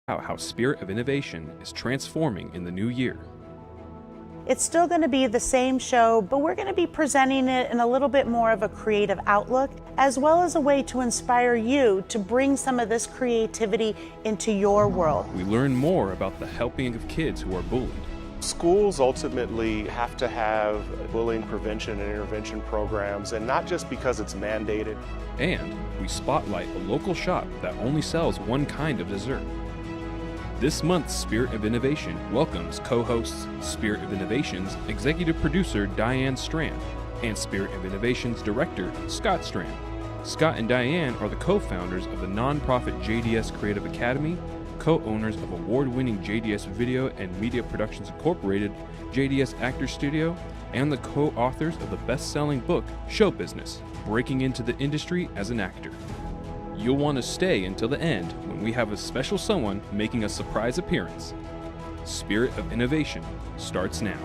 out how Spirit of Innovation is transforming in the new year. It's still going to be the same show, but we're going to be presenting it in a little bit more of a creative outlook, as well as a way to inspire you to bring some of this creativity into your world. We learn more about the helping of kids who are bullied. Schools ultimately have to have bullying prevention and intervention programs, and not just because it's mandated. And we spotlight a local shop that only sells one kind of dessert. This month's Spirit of Innovation welcomes co-hosts Spirit of Innovation's executive producer Diane Strand and Spirit of Innovation's director Scott Strand. Scott and Diane are the co-founders of the nonprofit JDS Creative Academy, co-owners of award-winning JDS Video and Media Productions Incorporated, JDS Actor Studio, and the co-authors of the best-selling book Show Business, Breaking into the Industry as an Actor. You'll want to stay until the end when we have a special someone making a surprise appearance. Spirit of Innovation starts now.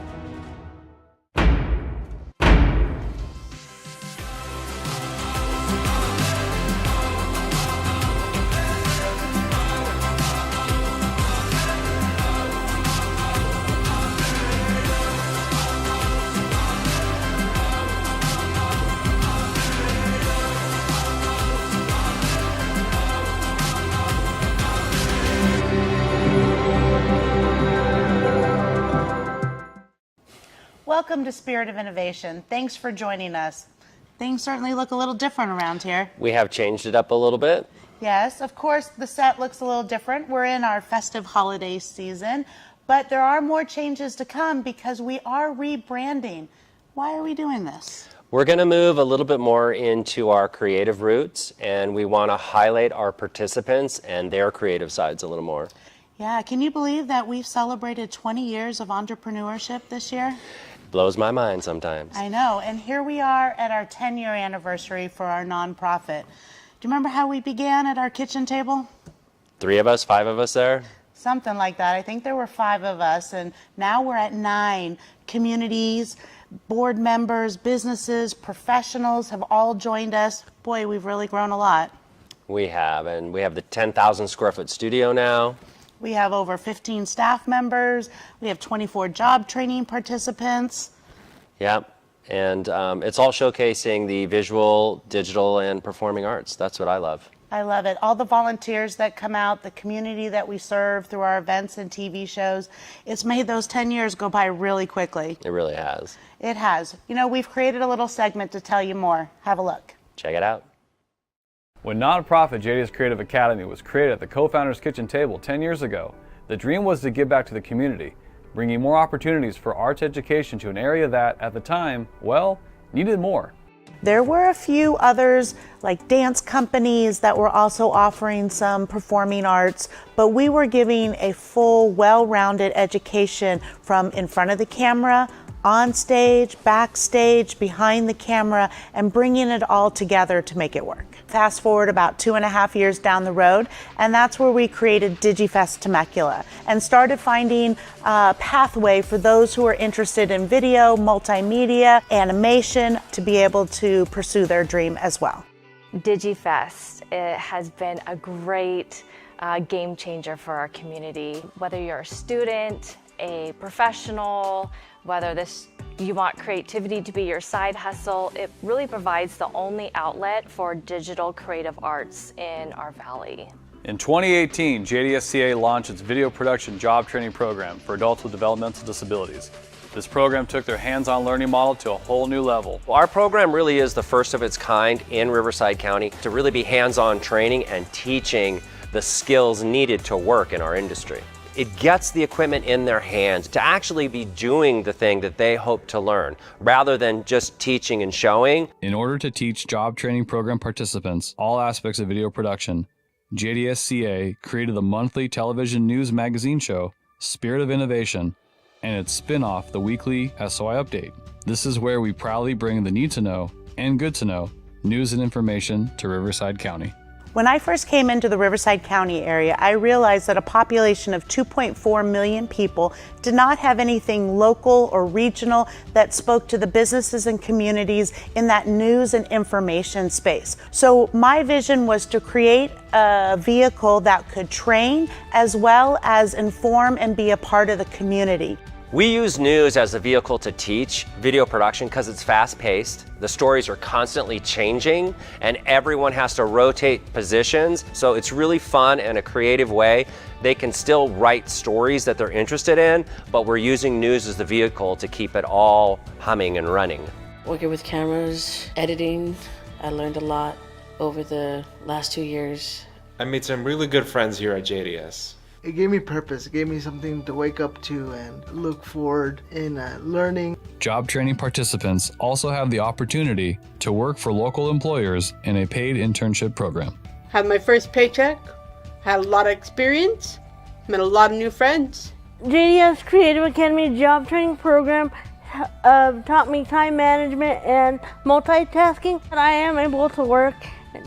Welcome to Spirit of Innovation. Thanks for joining us. Things certainly look a little different around here. We have changed it up a little bit. Yes, of course, the set looks a little different. We're in our festive holiday season, but there are more changes to come because we are rebranding. Why are we doing this? We're going to move a little bit more into our creative roots, and we want to highlight our participants and their creative sides a little more. Yeah, can you believe that we've celebrated 20 years of entrepreneurship this year? Blows my mind sometimes. I know, and here we are at our 10-year anniversary for our nonprofit. Do you remember how we began at our kitchen table? 3 of us, 5 of us there? Something like that. I think there were 5 of us, and now we're at 9. Communities, board members, businesses, professionals have all joined us. Boy, we've really grown a lot. We have, and we have the 10,000 square foot studio now. We have over 15 staff members. We have 24 job training participants. Yep, and it's all showcasing the visual, digital, and performing arts. That's what I love. I love it. All the volunteers that come out, the community that we serve through our events and TV shows, it's made those 10 years go by really quickly. It really has. It has. You know, we've created a little segment to tell you more. Have a look. Check it out. When nonprofit JDS Creative Academy was created at the co-founders kitchen table 10 years ago, the dream was to give back to the community, bringing more opportunities for arts education to an area that, at the time, well, needed more. There were a few others, like dance companies, that were also offering some performing arts, but we were giving a full, well-rounded education from in front of the camera, on stage, backstage, behind the camera, and bringing it all together to make it work. Fast forward about 2.5 years down the road, and that's where we created DigiFest Temecula and started finding a pathway for those who are interested in video, multimedia, animation to be able to pursue their dream as well. DigiFest, it has been a great game changer for our community. Whether you're a student, a professional, whether you want creativity to be your side hustle, it really provides the only outlet for digital creative arts in our valley. In 2018, JDSCA launched its video production job training program for adults with developmental disabilities. This program took their hands-on learning model to a whole new level. Well, our program really is the first of its kind in Riverside County to really be hands-on training and teaching the skills needed to work in our industry. It gets the equipment in their hands to actually be doing the thing that they hope to learn, rather than just teaching and showing. In order to teach job training program participants all aspects of video production, JDSCA created the monthly television news magazine show, Spirit of Innovation, and its spin-off, the weekly SOI Update. This is where we proudly bring the need to know and good to know news and information to Riverside County. When I first came into the Riverside County area, I realized that a population of 2.4 million people did not have anything local or regional that spoke to the businesses and communities in that news and information space. So my vision was to create a vehicle that could train as well as inform and be a part of the community. We use news as a vehicle to teach video production because it's fast-paced. The stories are constantly changing and everyone has to rotate positions. So it's really fun and a creative way. They can still write stories that they're interested in, but we're using news as the vehicle to keep it all humming and running. Working with cameras, editing, I learned a lot over the last 2 years. I made some really good friends here at JDS. It gave me purpose. It gave me something to wake up to and look forward in learning. Job training participants also have the opportunity to work for local employers in a paid internship program. Had my first paycheck, had a lot of experience, met a lot of new friends. JDS Creative Academy job training program taught me time management and multitasking. And I am able to work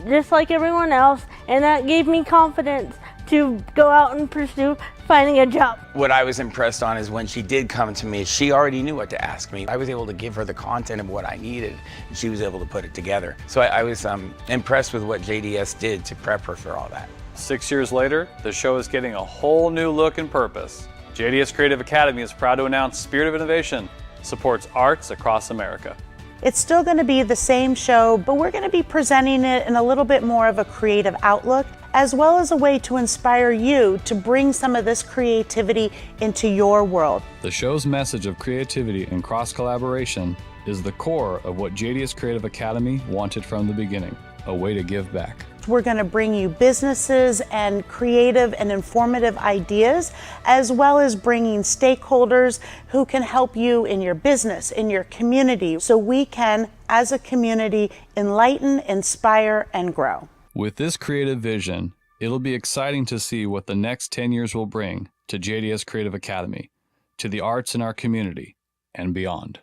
just like everyone else, and that gave me confidence to go out and pursue finding a job. What I was impressed on is when she did come to me, she already knew what to ask me. I was able to give her the content of what I needed, and she was able to put it together. So I was impressed with what JDS did to prep her for all that. 6 years later, the show is getting a whole new look and purpose. JDS Creative Academy is proud to announce Spirit of Innovation supports arts across America. It's still going to be the same show, but we're going to be presenting it in a little bit more of a creative outlook, as well as a way to inspire you to bring some of this creativity into your world. The show's message of creativity and cross-collaboration is the core of what JDS Creative Academy wanted from the beginning, a way to give back. We're going to bring you businesses and creative and informative ideas, as well as bringing stakeholders who can help you in your business, in your community, so we can, as a community, enlighten, inspire, and grow. With this creative vision, it'll be exciting to see what the next 10 years will bring to JDS Creative Academy, to the arts in our community, and beyond.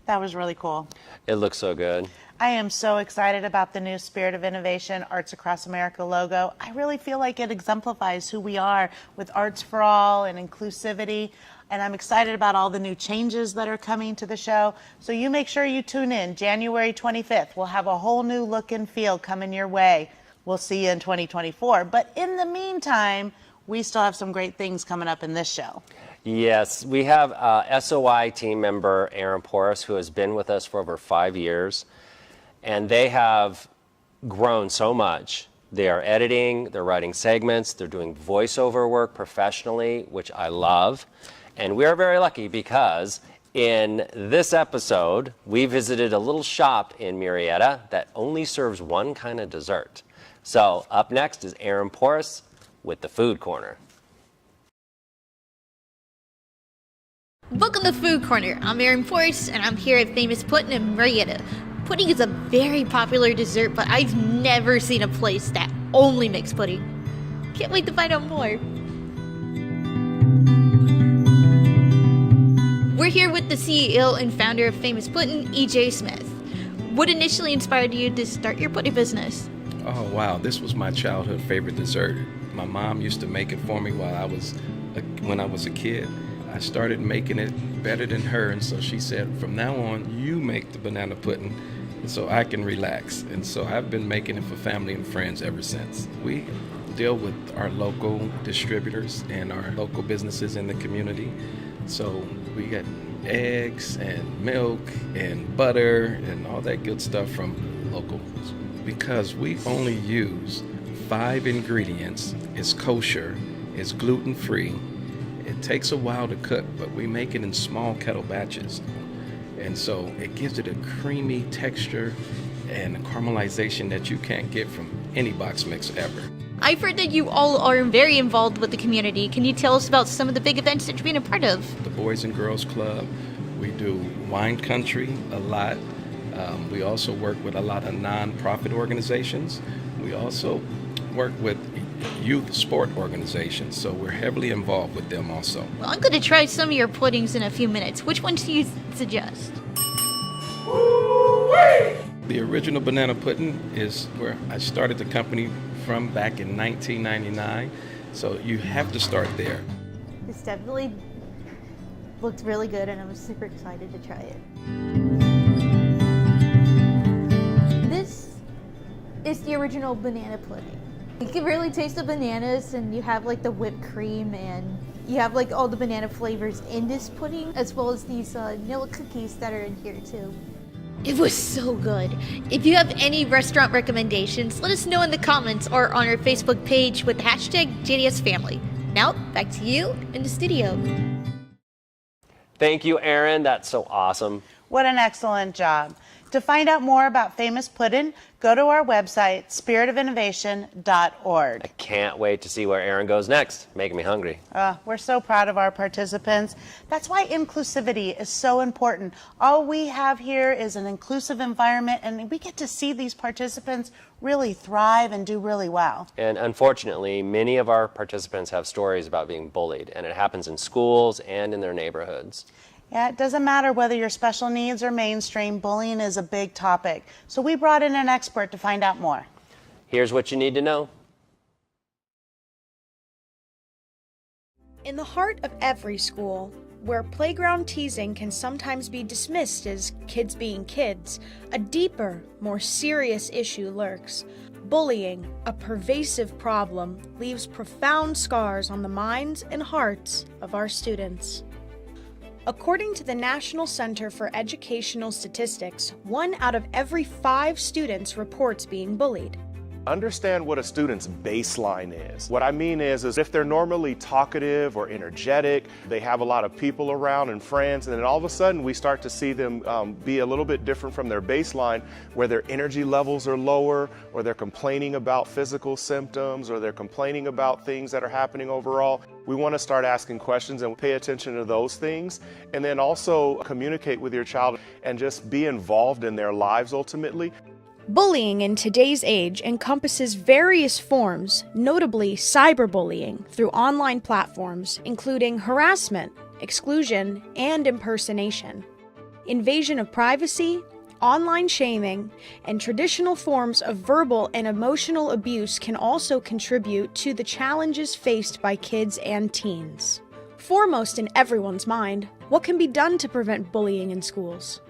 That was really cool. It looks so good. I am so excited about the new Spirit of Innovation Arts Across America logo. I really feel like it exemplifies who we are with Arts for All and inclusivity. And I'm excited about all the new changes that are coming to the show. So you make sure you tune in January 25th. We'll have a whole new look and feel coming your way. We'll see you in 2024. But in the meantime, we still have some great things coming up in this show. Yes, we have SOI team member Aaron Perris, who has been with us for over 5 years, and they have grown so much. They are editing, they're writing segments, they're doing voiceover work professionally, which I love. And we are very lucky because in this episode, we visited a little shop in Murrieta that only serves one kind of dessert. So up next is Aaron Perris with the Food Corner. Welcome to Food Corner. I'm Aaron Perris, and I'm here at Famous Pudding in Murrieta. Pudding is a very popular dessert, but I've never seen a place that only makes pudding. Can't wait to find out more. We're here with the CEO and founder of Famous Pudding, EJ Smith. What initially inspired you to start your pudding business? Oh wow, this was my childhood favorite dessert. My mom used to make it for me when I was a kid. I started making it better than her, and so she said, from now on, you make the banana pudding so I can relax. And so I've been making it for family and friends ever since. We deal with our local distributors and our local businesses in the community. So we get eggs and milk and butter and all that good stuff from locals. Because we only use 5 ingredients, it's kosher, it's gluten-free. It takes a while to cook, but we make it in small kettle batches. And so it gives it a creamy texture and a caramelization that you can't get from any box mix ever. I've heard that you all are very involved with the community. Can you tell us about some of the big events that you've been a part of? The Boys and Girls Club, we do wine country a lot. We also work with a lot of non-profit organizations. We also work with youth sport organizations, so we're heavily involved with them also. Well, I'm going to try some of your puddings in a few minutes. Which ones do you suggest? The original banana pudding is where I started the company from back in 1999. So you have to start there. This definitely looked really good and I was super excited to try it. This is the original banana pudding. You can really taste the bananas and you have like the whipped cream and you have like all the banana flavors in this pudding as well as these vanilla cookies that are in here too. It was so good. If you have any restaurant recommendations, let us know in the comments or on our Facebook page with the hashtag JDSFamily. Now, back to you in the studio. Thank you, Aaron. That's so awesome. What an excellent job. To find out more about Famous Puddin', go to our website, spiritofinnovation.org. I can't wait to see where Aaron goes next. Making me hungry. We're so proud of our participants. That's why inclusivity is so important. All we have here is an inclusive environment, and we get to see these participants really thrive and do really well. And unfortunately, many of our participants have stories about being bullied, and it happens in schools and in their neighborhoods. Yeah, it doesn't matter whether you're special needs or mainstream, bullying is a big topic. So we brought in an expert to find out more. Here's what you need to know. In the heart of every school, where playground teasing can sometimes be dismissed as kids being kids, a deeper, more serious issue lurks. Bullying, a pervasive problem, leaves profound scars on the minds and hearts of our students. According to the National Center for Educational Statistics, 1 out of every 5 students reports being bullied. Understand what a student's baseline is. What I mean is if they're normally talkative or energetic, they have a lot of people around and friends, and then all of a sudden we start to see them be a little bit different from their baseline, where their energy levels are lower, or they're complaining about physical symptoms, or they're complaining about things that are happening overall. We want to start asking questions and pay attention to those things, and then also communicate with your child and just be involved in their lives ultimately. Bullying in today's age encompasses various forms, notably cyberbullying, through online platforms, including harassment, exclusion, and impersonation. Invasion of privacy, online shaming, and traditional forms of verbal and emotional abuse can also contribute to the challenges faced by kids and teens. Foremost in everyone's mind, what can be done to prevent bullying in schools?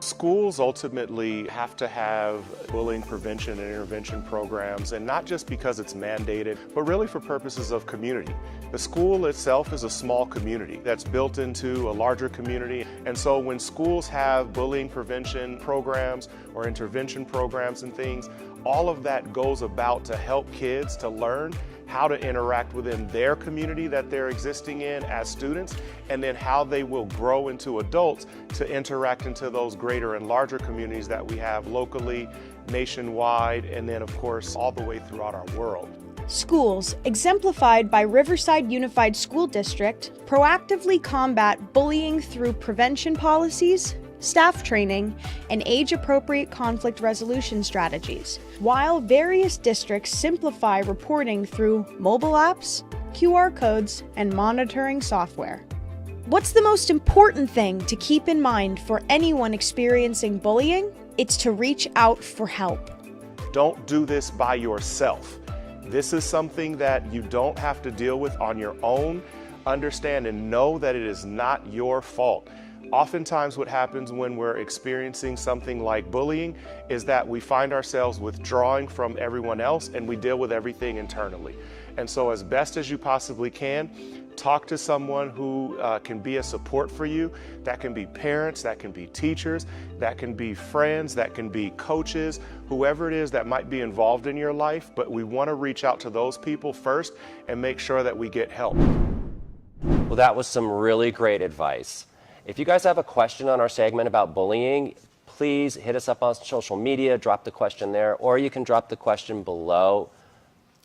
Schools ultimately have to have bullying prevention and intervention programs, and not just because it's mandated, but really for purposes of community. The school itself is a small community that's built into a larger community, and so when schools have bullying prevention programs or intervention programs and things, all of that goes about to help kids to learn how to interact within their community that they're existing in as students, and then how they will grow into adults to interact into those greater and larger communities that we have locally, nationwide, and then of course all the way throughout our world. Schools, exemplified by Riverside Unified School District, proactively combat bullying through prevention policies, staff training, and age-appropriate conflict resolution strategies, while various districts simplify reporting through mobile apps, QR codes, and monitoring software. What's the most important thing to keep in mind for anyone experiencing bullying? It's to reach out for help. Don't do this by yourself. This is something that you don't have to deal with on your own. Understand and know that it is not your fault. Oftentimes what happens when we're experiencing something like bullying is that we find ourselves withdrawing from everyone else and we deal with everything internally. And so as best as you possibly can, talk to someone who can be a support for you. That can be parents, that can be teachers, that can be friends, that can be coaches, whoever it is that might be involved in your life. But we want to reach out to those people first and make sure that we get help. Well, that was some really great advice. If you guys have a question on our segment about bullying, please hit us up on social media, drop the question there, or you can drop the question below.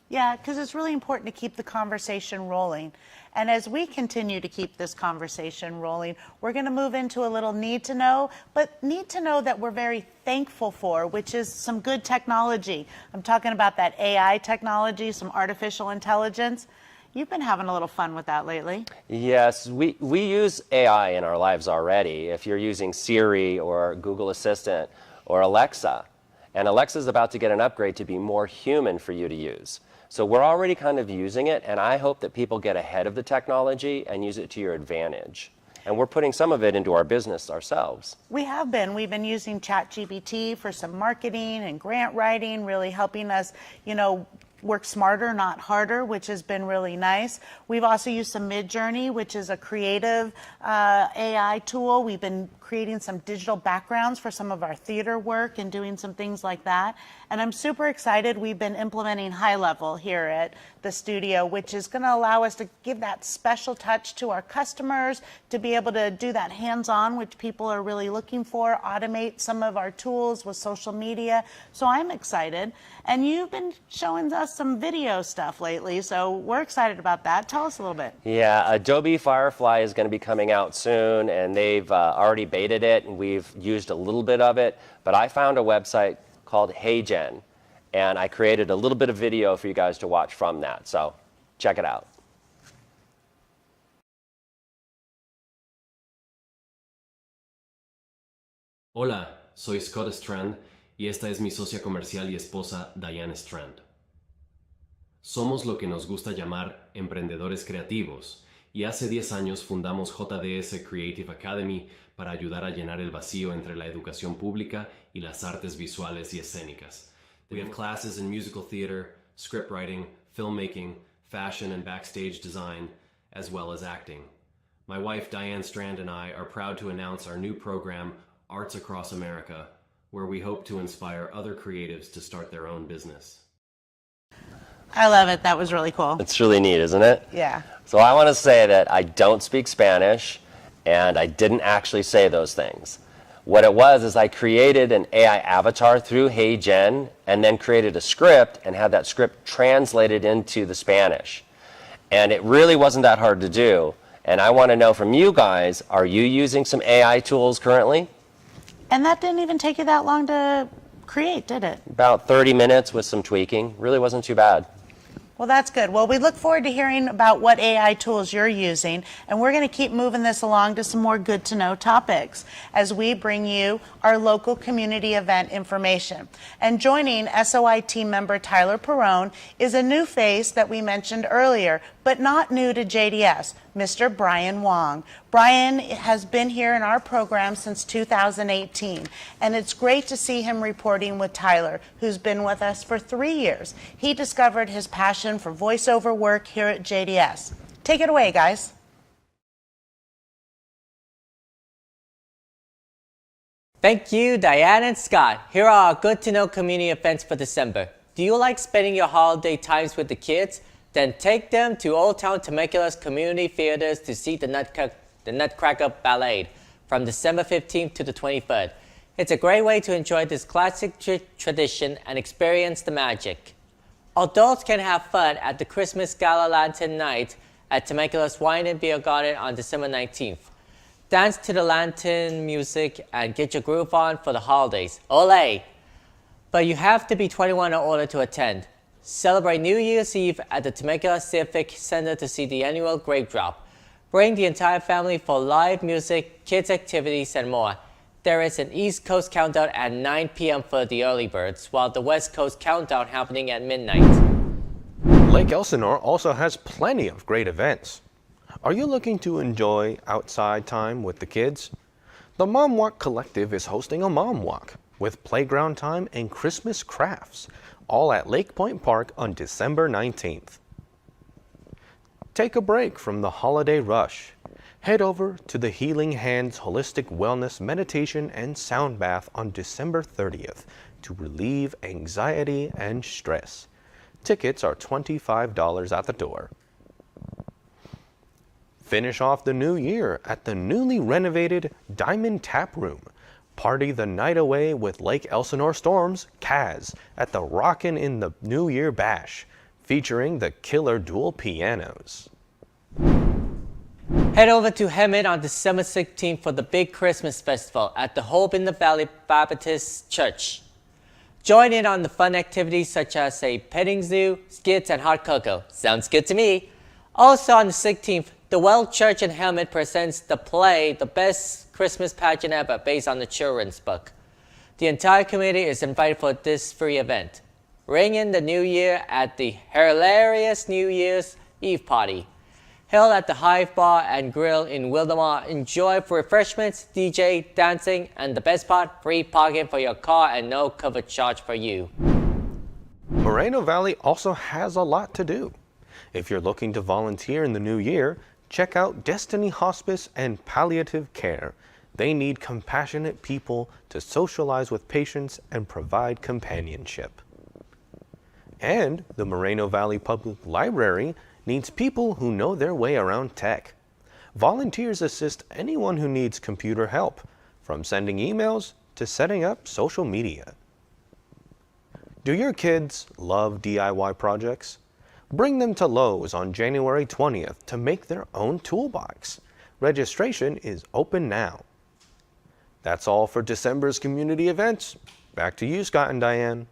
Yeah, because it's really important to keep the conversation rolling. And as we continue to keep this conversation rolling, we're going to move into a little need to know, but need to know that we're very thankful for, which is some good technology. I'm talking about that AI technology, some artificial intelligence. You've been having a little fun with that lately. Yes, we use AI in our lives already. If you're using Siri or Google Assistant, or Alexa. And Alexa's about to get an upgrade to be more human for you to use. So we're already kind of using it, and I hope that people get ahead of the technology and use it to your advantage. And we're putting some of it into our business ourselves. We have been. We've been using ChatGPT for some marketing and grant writing, really helping us, work smarter, not harder, which has been really nice. We've also used some Midjourney, which is a creative AI tool. We've been creating some digital backgrounds for some of our theater work and doing some things like that. And I'm super excited. We've been implementing High Level here at the studio, which is going to allow us to give that special touch to our customers, to be able to do that hands-on, which people are really looking for, automate some of our tools with social media. So I'm excited. And you've been showing us some video stuff lately, so we're excited about that. Tell us a little bit. Yeah, Adobe Firefly is going to be coming out soon, and they've already betaed it, and we've used a little bit of it. But I found a website called HeyGen, and I created a little bit of video for you guys to watch from that. So check it out. Hola, soy Scott Strand y esta es mi socia comercial y esposa Diane Strand. Somos lo que nos gusta llamar emprendedores creativos y hace 10 años fundamos JDS Creative Academy para ayudar a llenar el vacío entre la educación pública y las artes visuales y escénicas. We have classes in musical theater, script writing, filmmaking, fashion and backstage design, as well as acting. My wife Diane Strand and I are proud to announce our new program, Arts Across America, where we hope to inspire other creatives to start their own business. I love it. That was really cool. It's really neat, isn't it? Yeah. So I want to say that I don't speak Spanish, and I didn't actually say those things. What it was is I created an AI avatar through HeyGen and then created a script and had that script translated into the Spanish. And it really wasn't that hard to do. And I want to know from you guys, are you using some AI tools currently? And that didn't even take you that long to create, did it? About 30 minutes with some tweaking. Really wasn't too bad. Well, that's good. Well, we look forward to hearing about what AI tools you're using, and we're going to keep moving this along to some more good-to-know topics as we bring you our local community event information. And joining SOI team member Tyler Perrone is a new face that we mentioned earlier, but not new to JDS, Mr. Brian Wong. Brian has been here in our program since 2018, and it's great to see him reporting with Tyler, who's been with us for 3 years. He discovered his passion for voiceover work here at JDS. Take it away, guys. Thank you, Diane and Scott. Here are our good-to-know community events for December. Do you like spending your holiday times with the kids? Then take them to Old Town Temecula's community theaters to see the Nutcracker Ballet from December 15th to the 23rd. It's a great way to enjoy this classic tradition and experience the magic. Adults can have fun at the Christmas Gala Lantern Night at Temecula's Wine and Beer Garden on December 19th. Dance to the lantern music and get your groove on for the holidays. Olé! But you have to be 21 in order to attend. Celebrate New Year's Eve at the Temecula Civic Center to see the annual Grape Drop. Bring the entire family for live music, kids activities, and more. There is an East Coast countdown at 9 p.m. for the early birds, while the West Coast countdown happening at midnight. Lake Elsinore also has plenty of great events. Are you looking to enjoy outside time with the kids? The Mom Walk Collective is hosting a Mom Walk with playground time and Christmas crafts, all at Lake Point Park on December 19th. Take a break from the holiday rush. Head over to the Healing Hands Holistic Wellness Meditation and Sound Bath on December 30th to relieve anxiety and stress. Tickets are $25 at the door. Finish off the new year at the newly renovated Diamond Tap Room. Party the night away with Lake Elsinore Storms, Kaz, at the Rockin' in the New Year Bash, featuring the killer dual pianos. Head over to Hemet on December 16th for the big Christmas festival at the Hope in the Valley Baptist Church. Join in on the fun activities such as a petting zoo, skits, and hot cocoa. Sounds good to me. Also on the 16th, the Well Church in Hemet presents the play, The Best Christmas Pageant Ever, based on the children's book. The entire community is invited for this free event. Ring in the new year at the hilarious New Year's Eve party. Held at the Hive Bar and Grill in Wildomar. Enjoy refreshments, DJ, dancing, and the best part, free parking for your car and no cover charge for you. Moreno Valley also has a lot to do. If you're looking to volunteer in the new year, check out Destiny Hospice and Palliative Care. They need compassionate people to socialize with patients and provide companionship. And the Moreno Valley Public Library needs people who know their way around tech. Volunteers assist anyone who needs computer help, from sending emails to setting up social media. Do your kids love DIY projects? Bring them to Lowe's on January 20th to make their own toolbox. Registration is open now. That's all for December's community events. Back to you, Scott and Diane.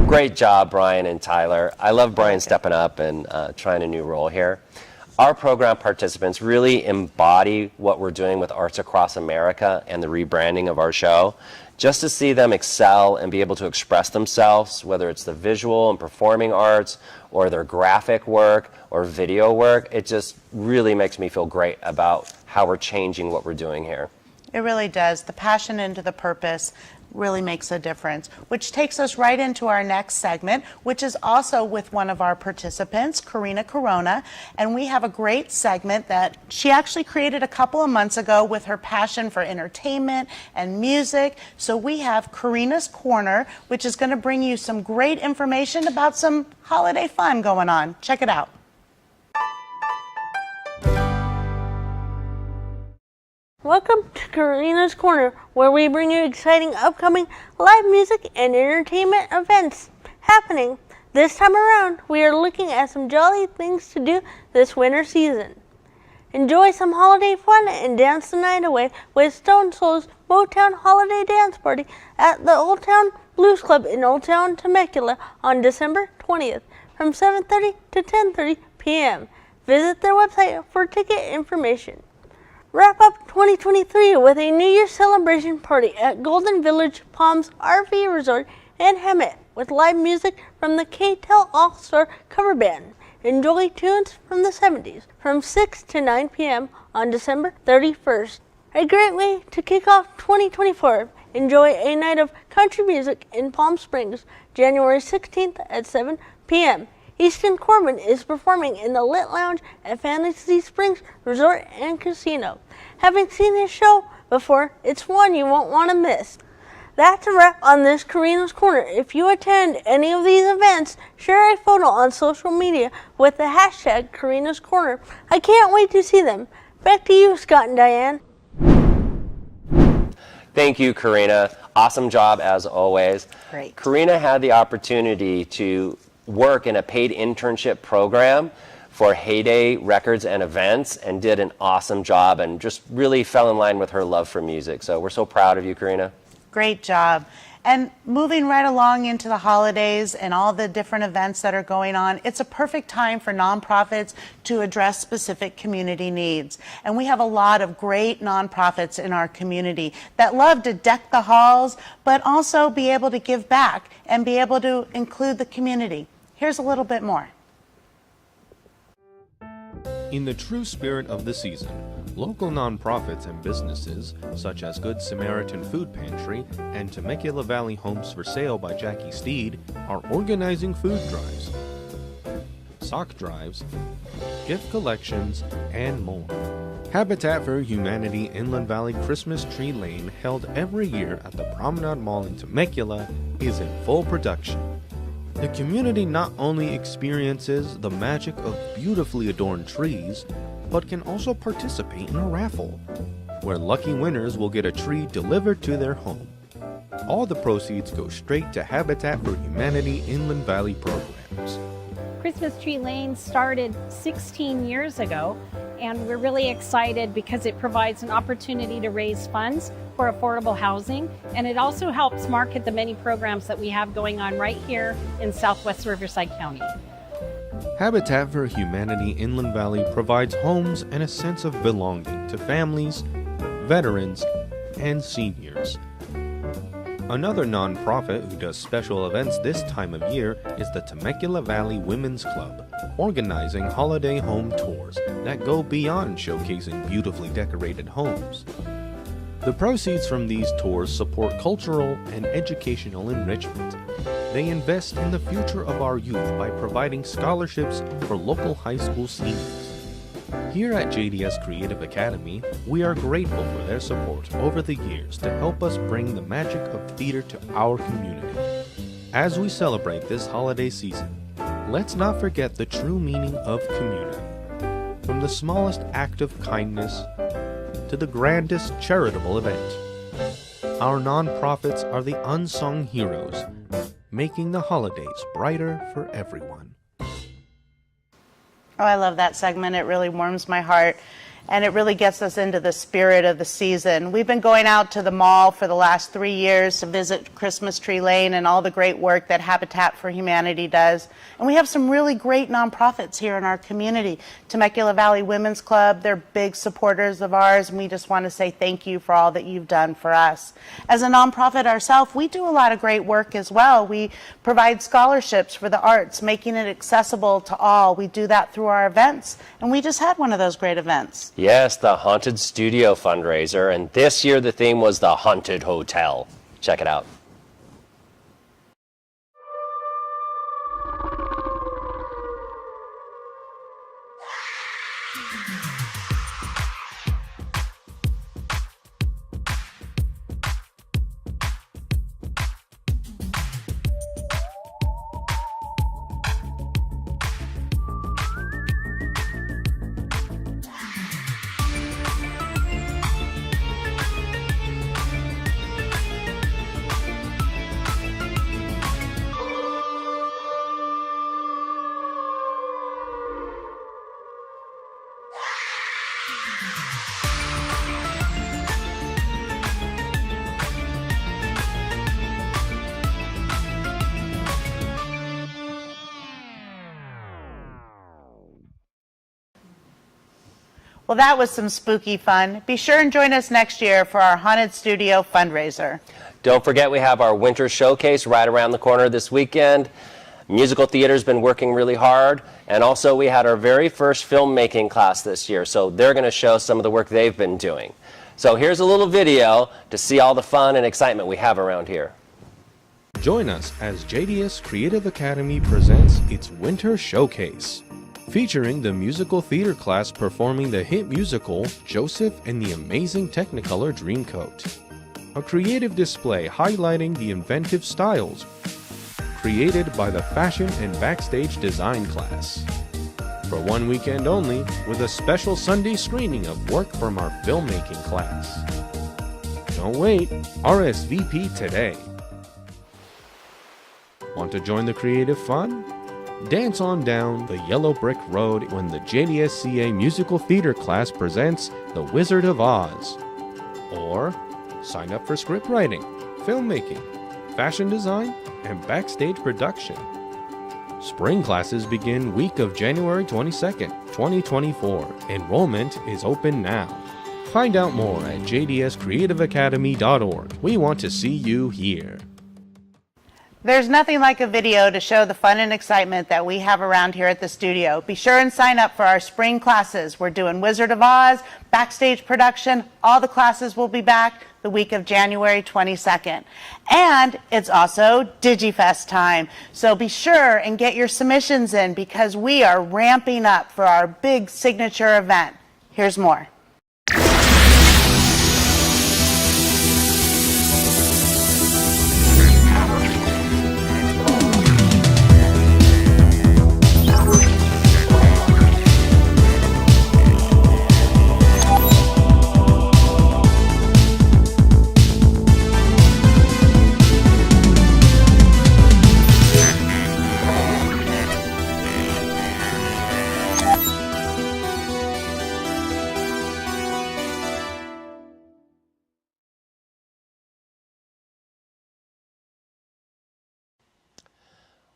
Great job, Brian and Tyler. I love Brian stepping up and trying a new role here. Our program participants really embody what we're doing with Arts Across America and the rebranding of our show. Just to see them excel and be able to express themselves, whether it's the visual and performing arts or their graphic work or video work, it just really makes me feel great about how we're changing what we're doing here. It really does. The passion into the purpose really makes a difference, which takes us right into our next segment, which is also with one of our participants, Karina Corona, and we have a great segment that she actually created a couple of months ago with her passion for entertainment and music. So we have Karina's Corner, which is going to bring you some great information about some holiday fun going on. Check it out. Welcome to Karina's Corner, where we bring you exciting upcoming live music and entertainment events happening. This time around, we are looking at some jolly things to do this winter season. Enjoy some holiday fun and dance the night away with Stone Soul's Motown Holiday Dance Party at the Old Town Blues Club in Old Town Temecula on December 20th from 7:30 to 10:30 p.m. Visit their website for ticket information. Wrap up 2023 with a New Year's celebration party at Golden Village Palms RV Resort in Hemet with live music from the K-Tel All-Star Cover Band. Enjoy tunes from the 70s from 6 to 9 p.m. on December 31st. A great way to kick off 2024. Enjoy a night of country music in Palm Springs, January 16th at 7 p.m. Easton Corbin is performing in the Lit Lounge at Fantasy Springs Resort and Casino. Having seen his show before, it's one you won't want to miss. That's a wrap on this Karina's Corner. If you attend any of these events, share a photo on social media with the hashtag Karina's Corner. I can't wait to see them. Back to you, Scott and Diane. Thank you, Karina. Awesome job as always. Great. Karina had the opportunity to work in a paid internship program for Heyday Records and Events and did an awesome job and just really fell in line with her love for music. So we're so proud of you, Karina. Great job. And moving right along into the holidays and all the different events that are going on, it's a perfect time for nonprofits to address specific community needs. And we have a lot of great nonprofits in our community that love to deck the halls, but also be able to give back and be able to include the community. Here's a little bit more. In the true spirit of the season, local nonprofits and businesses such as Good Samaritan Food Pantry and Temecula Valley Homes for Sale by Jackie Steed are organizing food drives, sock drives, gift collections, and more. Habitat for Humanity Inland Valley Christmas Tree Lane, held every year at the Promenade Mall in Temecula, is in full production. The community not only experiences the magic of beautifully adorned trees, but can also participate in a raffle, where lucky winners will get a tree delivered to their home. All the proceeds go straight to Habitat for Humanity Inland Valley programs. Christmas Tree Lane started 16 years ago, and we're really excited because it provides an opportunity to raise funds for affordable housing, and it also helps market the many programs that we have going on right here in Southwest Riverside County. Habitat for Humanity Inland Valley provides homes and a sense of belonging to families, veterans, and seniors. Another nonprofit who does special events this time of year is the Temecula Valley Women's Club, organizing holiday home tours that go beyond showcasing beautifully decorated homes. The proceeds from these tours support cultural and educational enrichment. They invest in the future of our youth by providing scholarships for local high school seniors. Here at JDS Creative Academy, we are grateful for their support over the years to help us bring the magic of theater to our community. As we celebrate this holiday season, let's not forget the true meaning of community. From the smallest act of kindness to the grandest charitable event, our nonprofits are the unsung heroes, making the holidays brighter for everyone. Oh, I love that segment. It really warms my heart, and it really gets us into the spirit of the season. We've been going out to the mall for the last 3 years to visit Christmas Tree Lane and all the great work that Habitat for Humanity does. And we have some really great nonprofits here in our community. Temecula Valley Women's Club, they're big supporters of ours, and we just want to say thank you for all that you've done for us. As a nonprofit ourselves, we do a lot of great work as well. We provide scholarships for the arts, making it accessible to all. We do that through our events, and we just had one of those great events. Yes, the Haunted Studio fundraiser, and this year the theme was the Haunted Hotel. Check it out. Well, that was some spooky fun. Be sure and join us next year for our Haunted Studio fundraiser. Don't forget we have our winter showcase right around the corner this weekend. Musical theater's been working really hard, and also we had our very first filmmaking class this year, so they're going to show some of the work they've been doing. So here's a little video to see all the fun and excitement we have around here. Join us as JDS Creative Academy presents its Winter Showcase, featuring the musical theater class performing the hit musical Joseph and the Amazing Technicolor Dreamcoat. A creative display highlighting the inventive styles created by the fashion and backstage design class. For one weekend only, with a special Sunday screening of work from our filmmaking class. Don't wait, RSVP today. Want to join the creative fun? Dance on down the yellow brick road when the JDSCA musical theater class presents The Wizard of Oz. Or sign up for script writing, filmmaking, fashion design, and backstage production. Spring classes begin week of January 22nd, 2024. Enrollment is open now. Find out more at jdscreativeacademy.org. We want to see you here. There's nothing like a video to show the fun and excitement that we have around here at the studio. Be sure and sign up for our spring classes. We're doing Wizard of Oz, backstage production. All the classes will be back the week of January 22nd. And it's also DigiFest time. So be sure and get your submissions in because we are ramping up for our big signature event. Here's more.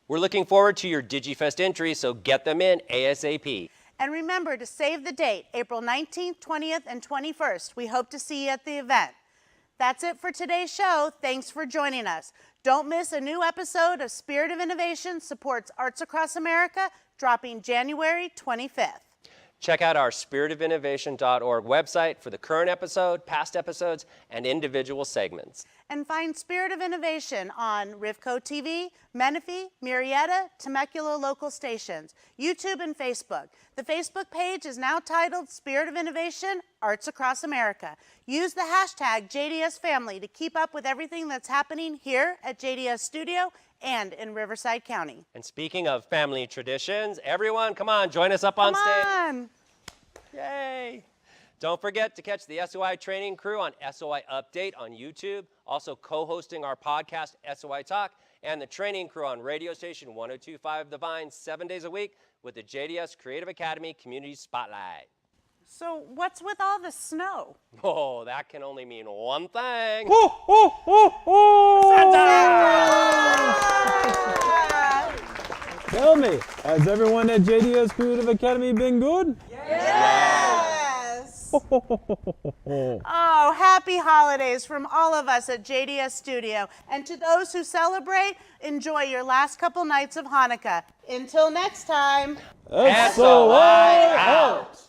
We're looking forward to your DigiFest entries, so get them in ASAP. And remember to save the date, April 19th, 20th, and 21st. We hope to see you at the event. That's it for today's show. Thanks for joining us. Don't miss a new episode of Spirit of Innovation Supports Arts Across America, dropping January 25th. Check out our spiritofInnovation.org website for the current episode, past episodes, and individual segments. And find Spirit of Innovation on Rivco TV, Menifee, Murrieta, Temecula local stations, YouTube, and Facebook. The Facebook page is now titled Spirit of Innovation, Arts Across America. Use the hashtag JDSFamily to keep up with everything that's happening here at JDS Studio and in Riverside County. And speaking of family traditions, everyone, come on, join us up on stage. Come on! Yay! Don't forget to catch the SOI training crew on SOI Update on YouTube, also co-hosting our podcast, SOI Talk, and the training crew on radio station 102.5 The Vine 7 days a week with the JDS Creative Academy Community Spotlight. So what's with all the snow? Oh, that can only mean one thing. Tell me, has everyone at JDS Creative Academy been good? Yes! Oh, happy holidays from all of us at JDS Studio. And to those who celebrate, enjoy your last couple nights of Hanukkah. Until next time, SOI out!